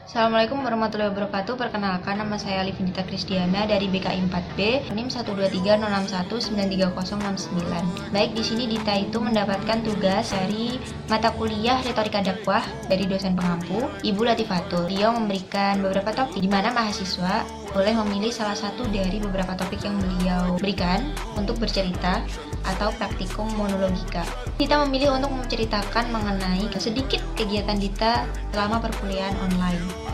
Assalamualaikum warahmatullahi wabarakatuh. Perkenalkan, nama saya Livinita Krisdiana dari BKI 4B, NIM 12306193069. Baik, di sini Dita itu mendapatkan tugas dari mata kuliah Retorika Dakwah dari dosen pengampu, Ibu Latifatul. Beliau memberikan beberapa topik di mana mahasiswa boleh memilih salah satu dari beberapa topik yang beliau berikan untuk bercerita atau praktikum monologika. Dita memilih untuk menceritakan mengenai sedikit kegiatan Dita selama perkuliahan online.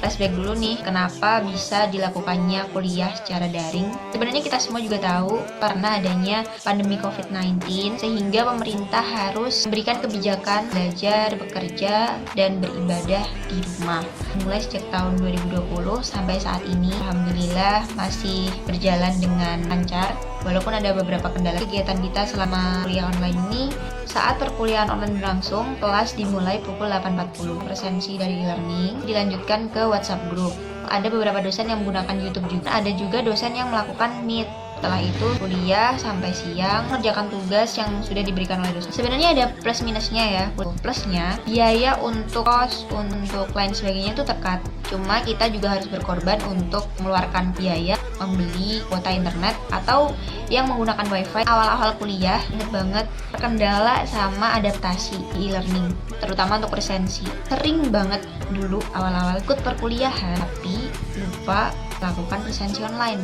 Flashback dulu nih, kenapa bisa dilakukannya kuliah secara daring. Sebenarnya kita semua juga tahu karena adanya pandemi COVID-19 sehingga pemerintah harus memberikan kebijakan belajar, bekerja, dan beribadah di rumah. Mulai sejak tahun 2020 sampai saat ini, alhamdulillah masih berjalan dengan lancar. Walaupun ada beberapa kendala, kegiatan kita selama kuliah online ini, saat perkuliahan online berlangsung, kelas dimulai pukul 8.40. Presensi dari e-learning dilanjutkan ke WhatsApp group. Ada beberapa dosen yang menggunakan YouTube juga. Ada juga dosen yang melakukan Meet. Setelah itu kuliah sampai siang, mengerjakan tugas yang sudah diberikan oleh dosen. Sebenarnya ada plus minusnya ya. Plusnya, biaya untuk kos, untuk lain sebagainya itu terkat. Cuma kita juga harus berkorban untuk mengeluarkan biaya membeli kuota internet atau yang menggunakan wifi. Awal-awal kuliah inget banget terkendala sama adaptasi e-learning, terutama untuk presensi. Sering banget dulu awal-awal ikut perkuliahan tapi lupa melakukan presensi online.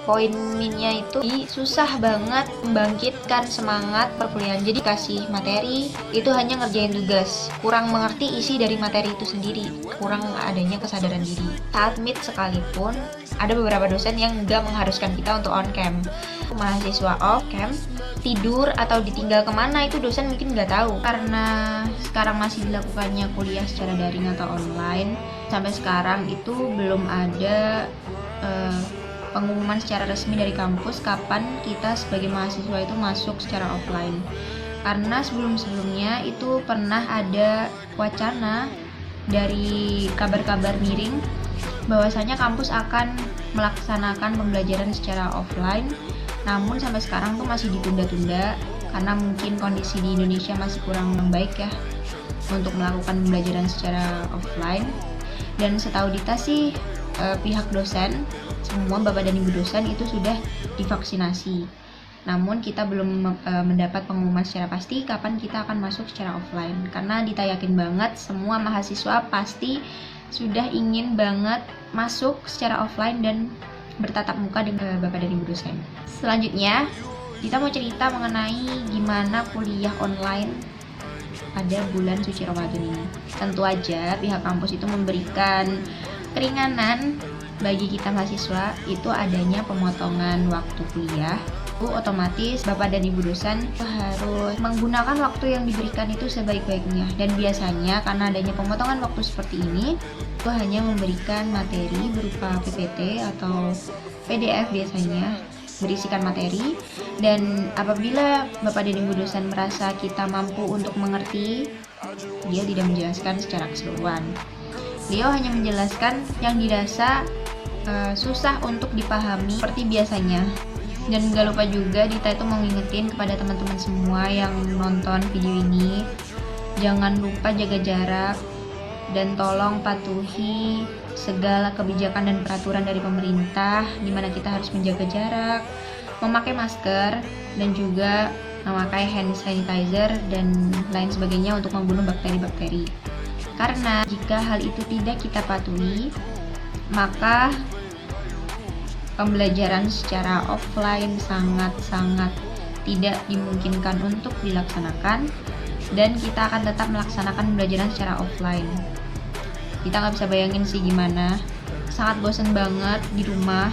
Poin minnya itu susah banget membangkitkan semangat perkuliahan. Jadi kasih materi itu hanya ngerjain tugas, kurang mengerti isi dari materi itu sendiri, kurang adanya kesadaran diri. Saat meet sekalipun ada beberapa dosen yang nggak mengharuskan kita untuk on cam. Mahasiswa off cam tidur atau ditinggal kemana itu dosen mungkin nggak tahu. Karena sekarang masih dilakukannya kuliah secara daring atau online, sampai sekarang itu belum ada pengumuman secara resmi dari kampus kapan kita sebagai mahasiswa itu masuk secara offline. Karena sebelum-sebelumnya itu pernah ada wacana dari kabar-kabar miring bahwasanya kampus akan melaksanakan pembelajaran secara offline, namun sampai sekarang tuh masih ditunda-tunda karena mungkin kondisi di Indonesia masih kurang baik ya untuk melakukan pembelajaran secara offline. Dan setahu Dita sih pihak dosen, semua bapak dan ibu dosen itu sudah divaksinasi. Namun kita belum mendapat pengumuman secara pasti kapan kita akan masuk secara offline. Karena Dita yakin banget semua mahasiswa pasti sudah ingin banget masuk secara offline dan bertatap muka dengan bapak dan ibu dosen. Selanjutnya, Dita mau cerita mengenai gimana kuliah online pada bulan suci Ramadan ini. Tentu aja pihak kampus itu memberikan keringanan bagi kita mahasiswa, itu adanya pemotongan waktu kuliah. Otomatis bapak dan ibu dosen harus menggunakan waktu yang diberikan itu sebaik-baiknya. Dan biasanya karena adanya pemotongan waktu seperti ini, itu hanya memberikan materi berupa PPT atau PDF biasanya berisikan materi. Dan apabila bapak dan ibu dosen merasa kita mampu untuk mengerti, dia tidak menjelaskan secara keseluruhan. Beliau hanya menjelaskan yang dirasa susah untuk dipahami seperti biasanya. Dan gak lupa juga Dita itu mau ngingetin kepada teman-teman semua yang nonton video ini, jangan lupa jaga jarak dan tolong patuhi segala kebijakan dan peraturan dari pemerintah, dimana kita harus menjaga jarak, memakai masker, dan juga memakai hand sanitizer dan lain sebagainya untuk membunuh bakteri-bakteri. Karena jika hal itu tidak kita patuhi, maka pembelajaran secara offline sangat-sangat tidak dimungkinkan untuk dilaksanakan, dan kita akan tetap melaksanakan pembelajaran secara offline. Kita nggak bisa bayangin sih gimana, sangat bosen banget di rumah,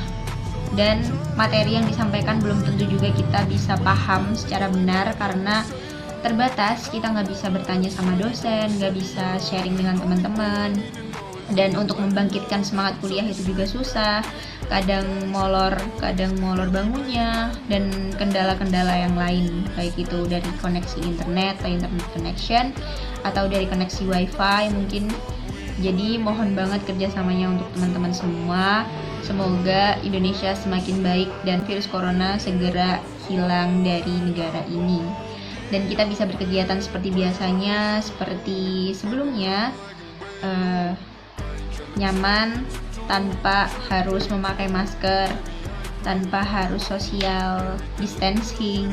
dan materi yang disampaikan belum tentu juga kita bisa paham secara benar karena terbatas. Kita nggak bisa bertanya sama dosen, nggak bisa sharing dengan teman-teman, dan untuk membangkitkan semangat kuliah itu juga susah. Kadang molor bangunnya, dan kendala-kendala yang lain, baik itu dari koneksi internet atau internet connection atau dari koneksi wifi mungkin. Jadi mohon banget kerjasamanya untuk teman-teman semua. Semoga Indonesia semakin baik dan virus corona segera hilang dari negara ini, dan kita bisa berkegiatan seperti biasanya, seperti sebelumnya. nyaman tanpa harus memakai masker, tanpa harus social distancing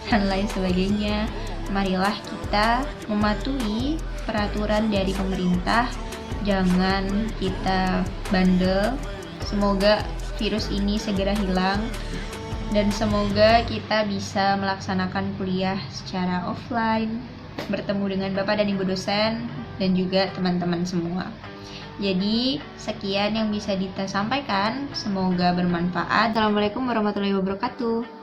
dan lain sebagainya. Marilah kita mematuhi peraturan dari pemerintah, jangan kita bandel. Semoga virus ini segera hilang dan semoga kita bisa melaksanakan kuliah secara offline, bertemu dengan Bapak dan Ibu dosen dan juga teman-teman semua. Jadi sekian yang bisa Dita sampaikan, semoga bermanfaat. Assalamualaikum warahmatullahi wabarakatuh.